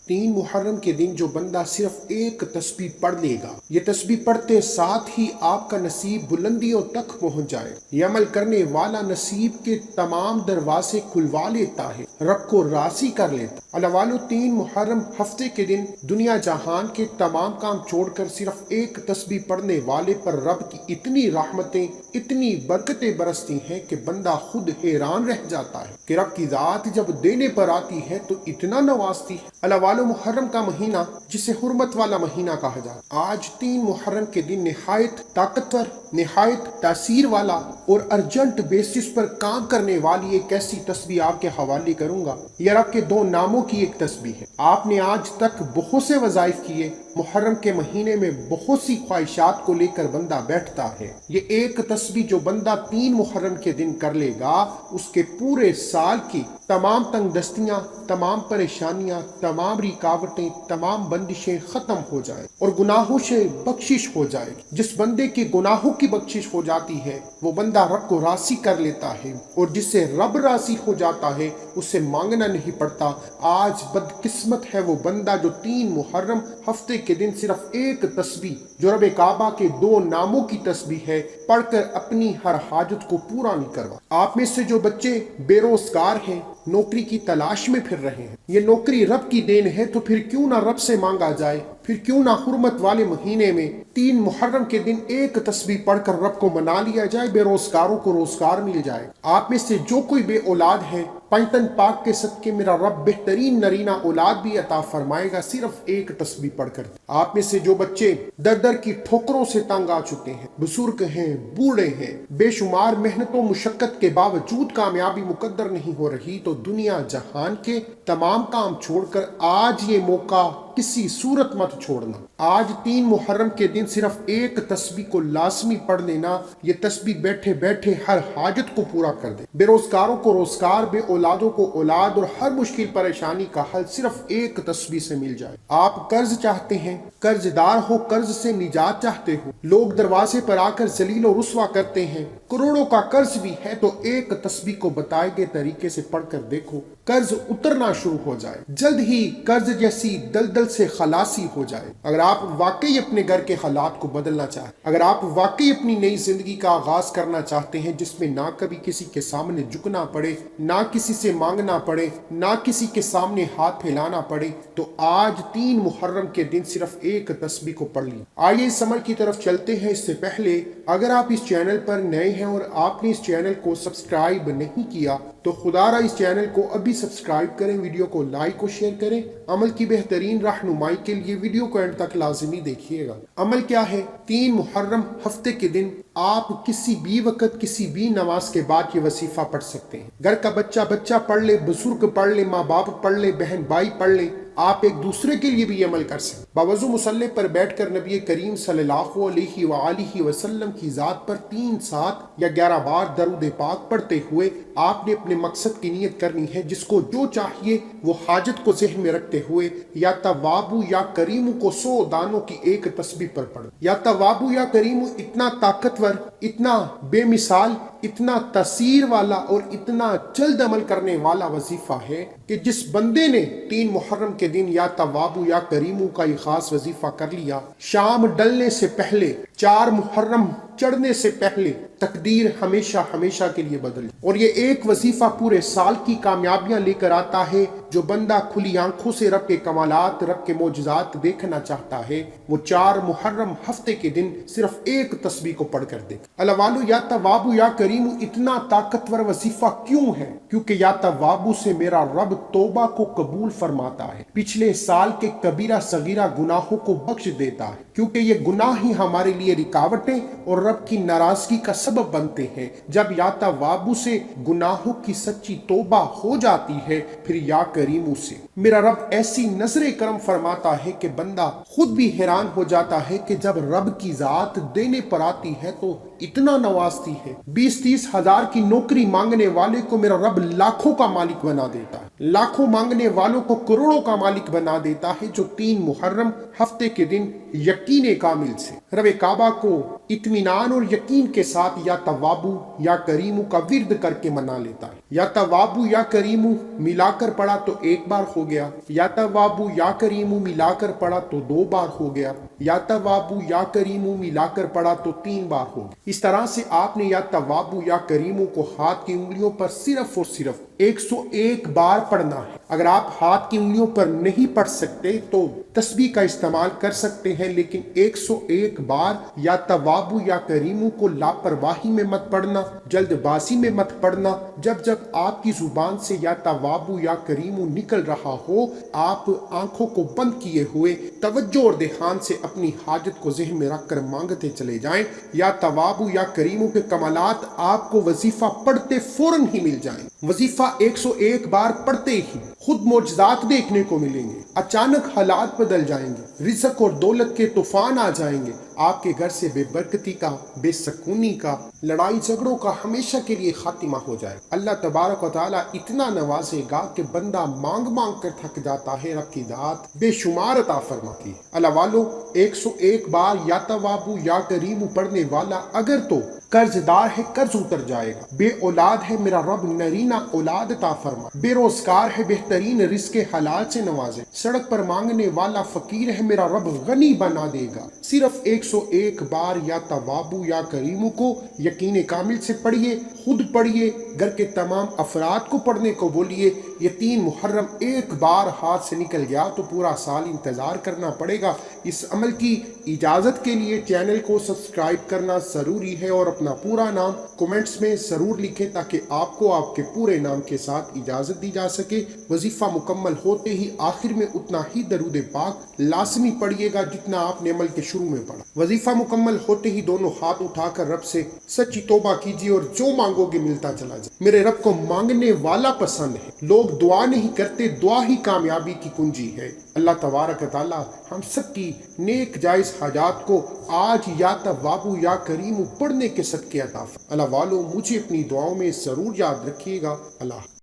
3 मुहर्रम के दिन जो बंदा सिर्फ एक तस्बीह पढ़ लेगा, ये तस्बीह पढ़ते साथ ही आपका नसीब बुलंदियों तक पहुंच जाए। ये अमल करने वाला नसीब के तमाम दरवाजे खुलवा लेता है, रब को राजी कर लेता। अल्लाह वालों, 3 मुहर्रम हफ्ते के दिन दुनिया जहान के तमाम काम छोड़कर सिर्फ एक तस्बीह पढ़ने वाले पर रब की इतनी रहमतें, इतनी बरकतें बरसती हैं कि बंदा खुद हैरान रह जाता है कि रब की जात जब देने पर आती है तो इतना नवाजती है। अल्लाह वालों, मुहर्रम का महीना जिसे हुर्मत वाला महीना कहा जाता, आज 3 मुहर्रम के दिन निहायत ताकतवर, निहायत तासीर वाला और अर्जेंट बेसिस पर काम करने वाली एक ऐसी तस्बीह आपके हवाले करूंगा। यह रब के 2 नामों की एक तस्बीह है। आपने आज तक बहुत से वज़ाइफ किए, मुहर्रम के महीने में बहुत सी ख्वाहिशात को लेकर बंदा बैठता है। ये एक तस्बीह जो बंदा 3 मुहर्रम के दिन कर लेगा, उसके पूरे साल की तमाम तंगदस्तियां, तमाम परेशानियां, तमाम रुकावटें, तमाम बंदिशें खत्म हो जाए और गुनाहों से बख्शिश हो जाएगी। जिस बंदे के गुनाहों की बख्शिश हो जाती है वो बंदा रब को राजी कर लेता है, और जिससे रब राजी हो जाता है उससे मांगना नहीं पड़ता। आज बदकिस्मत है वो बंदा जो 3 मुहर्रम हफ्ते के दिन सिर्फ एक तस्बीह जो रब काबा के 2 नामों की तस्बीह है पढ़कर अपनी हर हाजत को पूरा नहीं करवा। आप में से जो बच्चे बेरोजगार हैं, नौकरी की तलाश में फिर रहे हैं, ये नौकरी रब की देन है, तो फिर क्यों ना रब से मांगा जाए, फिर क्यों ना हुर्मत वाले महीने में 3 मुहर्रम के दिन एक तस्बीह पढ़कर रब को मना लिया जाए, बेरोजगारों को रोजगार मिल जाए। आप में से जो कोई बे औलाद है, पंजतन पाक के सदके मेरा रब बेहतरीन नरीना औलाद भी अता फरमाएगा सिर्फ एक तस्बीह पढ़कर। आप में से जो बच्चे दर दर की ठोकरों से तंग आ चुके हैं, बुजुर्ग हैं, बूढ़े हैं, बेशुमार मेहनतों मुशक्कत के बावजूद कामयाबी मुकद्दर नहीं हो रही, तो दुनिया जहान के तमाम काम छोड़कर आज ये मौका किसी सूरत मत छोड़ना। आज 3 मुहर्रम के दिन सिर्फ एक तस्बीह को लाजमी पढ़ लेना। ये तस्बीह बैठे बैठे हर हाजत को पूरा कर दे। बेरोजगारों को रोजगार, बे औलादों को औलाद और हर मुश्किल परेशानी का हल सिर्फ एक तस्बीह से मिल जाए। आप कर्ज चाहते हैं, कर्जदार हो, कर्ज से निजात चाहते हो, लोग दरवाजे पर आकर जलील और रुस्वा करते हैं, करोड़ों का कर्ज भी है, तो एक तस्बीह को बताए गए तरीके से पढ़कर देखो, कर्ज उतरना शुरू हो जाए, जल्द ही कर्ज जैसी दलदल से खलासी हो जाए। अगर आप वाकई अपने घर के हालात को बदलना चाहते, अगर आप वाकई अपनी नई जिंदगी का आगाज करना चाहते हैं जिसमें ना कभी किसी के सामने झुकना पड़े, ना किसी से मांगना पड़े, ना किसी के सामने हाथ फैलाना पड़े, तो आज 3 मुहर्रम के दिन सिर्फ एक तस्बीह को पढ़ ली। आइए इस अमल की तरफ चलते हैं। इससे पहले अगर आप इस चैनल पर नए हैं और आपने इस चैनल को सब्सक्राइब नहीं किया तो खुदारा इस चैनल को अभी सब्सक्राइब करें, वीडियो को लाइक और शेयर करें। अमल की बेहतरीन रहनुमाई के लिए वीडियो को एंड तक लाजमी देखिएगा। अमल क्या है? 3 मुहर्रम हफ्ते के दिन आप किसी भी वक्त किसी भी नमाज के बाद ये वसीफा पढ़ सकते हैं। घर का बच्चा पढ़ ले, बुजुर्ग पढ़ ले, माँ बाप पढ़ ले, बहन भाई पढ़ ले, आप एक दूसरे के लिए भी अमल कर सकते। बावजू मुसल्ले पर बैठकर नबी करीम सल्लल्लाहु अलैहि वसल्लम की जात पर 3, 7 या 11 बार दरूद पाक पढ़ते हुए आपने अपने मकसद की नियत करनी है। जिसको जो चाहिए वो हाजत को ज़हन में रखते हुए या तवाबू या करीमू को 100 दानों की एक तस्बीह पर पढ़। या तवाबू या करीमू इतना ताकतवर, इतना बेमिसाल, इतना तासीर वाला और इतना जल्द अमल करने वाला वजीफा है कि जिस बंदे ने 3 मुहर्रम के दिन या तवाबू या करीमू का ये खास वजीफा कर लिया, शाम डलने से पहले, 4 मुहर्रम चढ़ने से पहले तकदीर हमेशा हमेशा के लिए बदल। और ये एक वजीफा पूरे साल की कामयाबियां लेकर आता है। जो बंदा खुली आंखों से रब के कमालात, रब के मौजज़ात देखना चाहता है, वो 4 मुहर्रम हफ्ते के दिन सिर्फ एक तस्बीह को पढ़ कर दे। अल्लाह वालों, या तवाबू या करीमू इतना ताकतवर वजीफा क्यों है? क्योंकि या तवाबू से मेरा रब तौबा को कबूल फरमाता है, पिछले साल के कबीरा सगीरा गुनाहों को बख्श देता है। क्योंकि ये गुनाह ही हमारे लिए रुकावटें और रब की नाराजगी का सबब बनते हैं। जब या तवाबू से गुनाहों की सच्ची तौबा हो जाती है, फिर या करीमू से मेरा रब ऐसी नजरे करम फरमाता है कि बंदा खुद भी हैरान हो जाता है कि जब रब की जात देने पर आती है तो इतना नवाजती है। 20-30 हजार की नौकरी मांगने वाले को मेरा रब लाखों का मालिक बना देता है। لاکھوں مانگنے والوں کو کروڑوں کا مالک بنا دیتا ہے جو 3 محرم ہفتے کے دن یقین کامل سے رب کعبہ کو اطمینان اور یقین کے ساتھ یا توابو یا کریمو کا ورد کر کے منا لیتا ہے۔ یا توابو یا کریمو ملا کر پڑھا تو 1 بار ہو گیا، یا توابو یا کریمو ملا کر پڑھا تو 2 بار ہو گیا، یا توابو یا کریمو ملا کر پڑھا تو 3 بار ہو گیا۔ اس طرح سے آپ نے یا توابو یا کریمو کو ہاتھ کی انگلیوں پر صرف اور صرف 101 بار پڑھنا ہے۔ اگر آپ ہاتھ کی انگلیوں پر نہیں پڑھ سکتے تو تسبیح کا استعمال کر سکتے ہیں، لیکن 101 بار یا توابو یا کریمو کو لاپرواہی میں مت پڑھنا، جلد بازی میں مت پڑھنا۔ جب آپ کی زبان سے یا توابو یا کریمو نکل رہا ہو، آپ آنکھوں کو بند کیے ہوئے توجہ اور دھیان سے اپنی حاجت کو ذہن میں رکھ کر مانگتے چلے جائیں۔ یا توابو یا کریمو کے کمالات آپ کو وظیفہ پڑھتے فوراً ہی مل جائیں۔ وظیفہ 101 بار پڑھتے ہی خود معجزات دیکھنے کو ملیں گے، اچانک حالات بدل جائیں گے، رزق اور دولت کے طوفان آ جائیں گے، آپ کے گھر سے بے برکتی کا، بے سکونی کا، لڑائی جھگڑوں کا ہمیشہ کے لیے خاتمہ ہو جائے۔ اللہ تبارک و تعالیٰ اتنا نوازے گا کہ بندہ مانگ مانگ کر تھک جاتا ہے، رب کی ذات بے شمار عطا فرماتی ہے۔ اللہ والو، 101 بار یا توابو یا کریمو پڑھنے والا اگر تو قرض دار ہے قرض اتر جائے گا، بے اولاد ہے میرا رب نرینہ اولاد عطا فرما، بے روزگار ہے بہترین رزق حلال سے نوازے، سڑک پر مانگنے والا فقیر ہے میرا رب غنی بنا دے گا۔ صرف 101 بار یا توابو یا کریمو کو یقین کامل سے پڑھیے، خود پڑھیے، گھر کے تمام افراد کو پڑھنے کو بولیے۔ یہ 3 محرم 1 بار ہاتھ سے نکل گیا تو پورا سال انتظار کرنا پڑے گا۔ اس عمل کی اجازت کے لیے چینل کو سبسکرائب کرنا ضروری ہے اور اپنا پورا نام کومنٹس میں ضرور لکھیں تاکہ آپ کو آپ کے پورے نام کے ساتھ اجازت دی جا سکے۔ وظیفہ مکمل ہوتے ہی آخر میں اتنا ہی درود پاک لازمی پڑھیے گا جتنا آپ نے عمل کے شروع میں پڑھا۔ وظیفہ مکمل ہوتے ہی دونوں ہاتھ اٹھا کر رب سے سچی توبہ کیجیے اور جو مانگو گے ملتا چلا جائے۔ میرے رب کو مانگنے والا پسند ہے، لوگ دعا نہیں کرتے، دعا ہی کامیابی کی کنجی ہے۔ اللہ تبارک تعالیٰ ہم سب کی نیک جائز حاجات کو آج یا توابو یا کریمو پڑھنے کے صدقے عطا فرمائے۔ اللہ والو، مجھے اپنی دعاؤں میں ضرور یاد رکھیے گا۔ اللہ